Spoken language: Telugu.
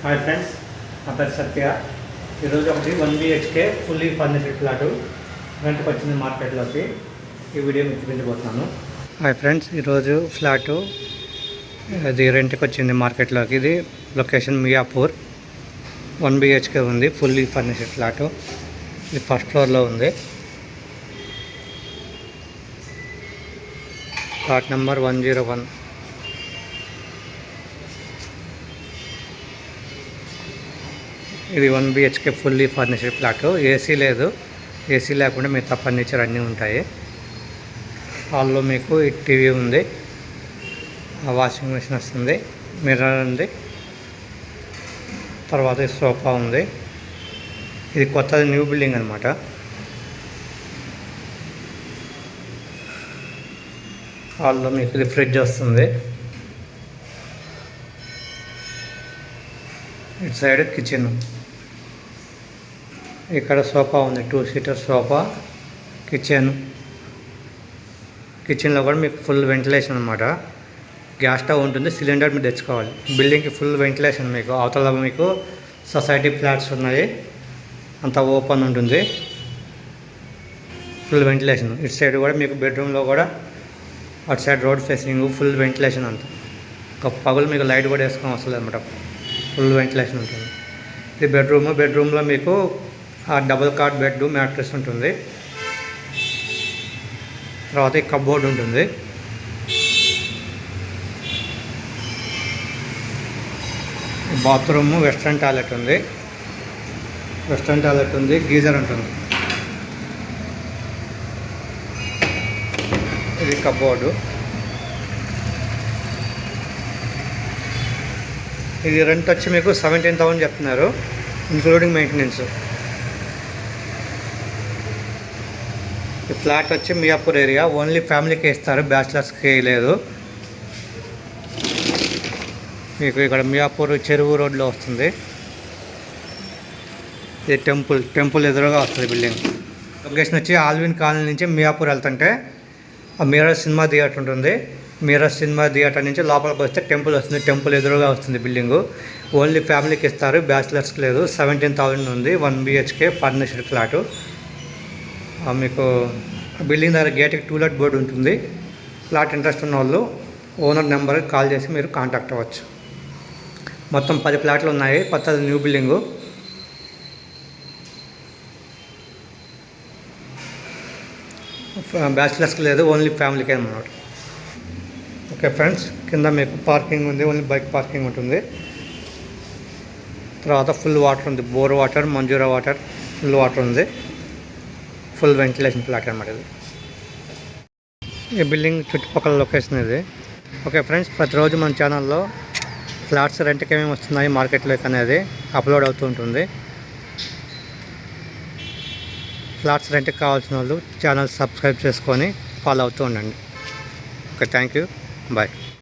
హాయ్ ఫ్రెండ్స్, నా పేరు సత్య. ఈరోజు ఒకటి 1 BHK ఫుల్లీ ఫర్నిష్డ్ ఫ్లాటు రెంట్కి వచ్చింది మార్కెట్లోకి. ఈ వీడియో మీకు చూపించబోతున్నాను. హాయ్ ఫ్రెండ్స్, ఈరోజు ఫ్లాటు అది రెంట్కి వచ్చింది మార్కెట్లోకి. ఇది లొకేషన్ మియాపూర్. 1 BHK ఉంది, ఫుల్లీ ఫర్నిష్డ్ ఫ్లాటు. ఇది ఫస్ట్ ఫ్లోర్లో ఉంది. Flat number 101. ఇది 1 BHK fully furnished flat. AC లేదు, ఏసీ లేకుండా మిగతా ఫర్నిచర్ అన్నీ ఉంటాయి. హాల్లో మీకు ఈ టీవీ ఉంది, వాషింగ్ మిషన్ వస్తుంది, మిర్రర్ ఉంది, తర్వాత సోఫా ఉంది. ఇది కొత్తది, న్యూ బిల్డింగ్ అనమాట. హాల్లో మీకు ఇది ఫ్రిడ్జ్ వస్తుంది. ఇటు సైడ్ కిచెన్. ఇక్కడ సోఫా ఉంది, 2 సీటర్ సోఫా. కిచెన్లో కూడా మీకు ఫుల్ వెంటిలేషన్ అనమాట. గ్యాస్ స్టవ్ ఉంటుంది, సిలిండర్ మీరు తెచ్చుకోవాలి. బిల్డింగ్కి ఫుల్ వెంటిలేషన్. మీకు అవతల మీకు సొసైటీ ఫ్లాట్స్ ఉన్నాయి, అంతా ఓపెన్ ఉంటుంది, ఫుల్ వెంటిలేషన్. ఇటు సైడ్ కూడా మీకు బెడ్రూమ్లో కూడా అటు side road facing, full ventilation అంతా. ఒక పగులు మీకు లైట్ కూడా వేసుకోవడం వస్తుంది అనమాట, ఫుల్ వెంటిలేషన్ ఉంటుంది. ఇది బెడ్రూమ్లో మీకు డబుల్ కాట్ బెడ్, మ్యాట్రెస్ ఉంటుంది. తర్వాత ఈ కబోర్డ్ ఉంటుంది. బాత్రూము, వెస్ట్రన్ టాయిలెట్ ఉంది, గీజర్ ఉంటుంది. ఇది కబోర్డు. ఇది రెంట్ వచ్చి మీకు 17,000 చెప్తున్నారు, ఇంక్లూడింగ్ మెయింటెనెన్స్. ఈ ఫ్లాట్ వచ్చి మియాపూర్ ఏరియా. ఓన్లీ ఫ్యామిలీకి ఇస్తారు, బ్యాచిలర్స్కి లేదు. మీకు ఇక్కడ మియాపూర్ చెరువు రోడ్లో వస్తుంది. ఇది టెంపుల్ ఎదురుగా వస్తుంది బిల్డింగ్. లొకేషన్ వచ్చి ఆల్విన్ కాలనీ నుంచి మియాపూర్ వెళ్తుంటే ఆ మిర్రర్ సినిమా థియేటర్ ఉంటుంది. మిర్రర్ సినిమా థియేటర్ నుంచి లోపలికి వస్తే టెంపుల్ వస్తుంది. టెంపుల్ ఎదురుగా వస్తుంది బిల్డింగు. ఓన్లీ ఫ్యామిలీకి ఇస్తారు, బ్యాచిలర్స్కి లేదు. 17,000 ఉంది, 1 BHK ఫర్నిష్డ్ ఫ్లాటు. మీకు బిల్డింగ్ దగ్గర గేట్కి టూలెట్ బోర్డు ఉంటుంది. ఫ్లాట్ ఇంట్రెస్ట్ ఉన్న వాళ్ళు ఓనర్ నెంబర్కి కాల్ చేసి మీరు కాంటాక్ట్ అవ్వచ్చు. మొత్తం 10 ఫ్లాట్లు ఉన్నాయి, కొత్తది న్యూ బిల్డింగు. బ్యాచిలర్స్కి లేదు, ఓన్లీ ఫ్యామిలీకే అన్నమాట. ఓకే ఫ్రెండ్స్, కింద మీకు పార్కింగ్ ఉంది, ఓన్లీ బైక్ పార్కింగ్ ఉంటుంది. తర్వాత ఫుల్ వాటర్ ఉంది, bore water, Manjeera water, full water ఉంది. ఫుల్ వెంటిలేషన్ ఫ్లాట్ అనమాట ఇది. ఈ బిల్డింగ్ చుట్టుపక్కల లొకేషన్ ఇది. ఓకే ఫ్రెండ్స్, ప్రతిరోజు మన ఛానల్లో ఫ్లాట్స్ రెంట్కి ఏమేమి వస్తున్నాయి మార్కెట్లోకి అనేది అప్లోడ్ అవుతూ ఉంటుంది. ఫ్లాట్స్ రెంట్కి కావాల్సిన వాళ్ళు ఛానల్ సబ్స్క్రైబ్ చేసుకొని ఫాలో అవుతూ ఉండండి. Okay, thank you, bye.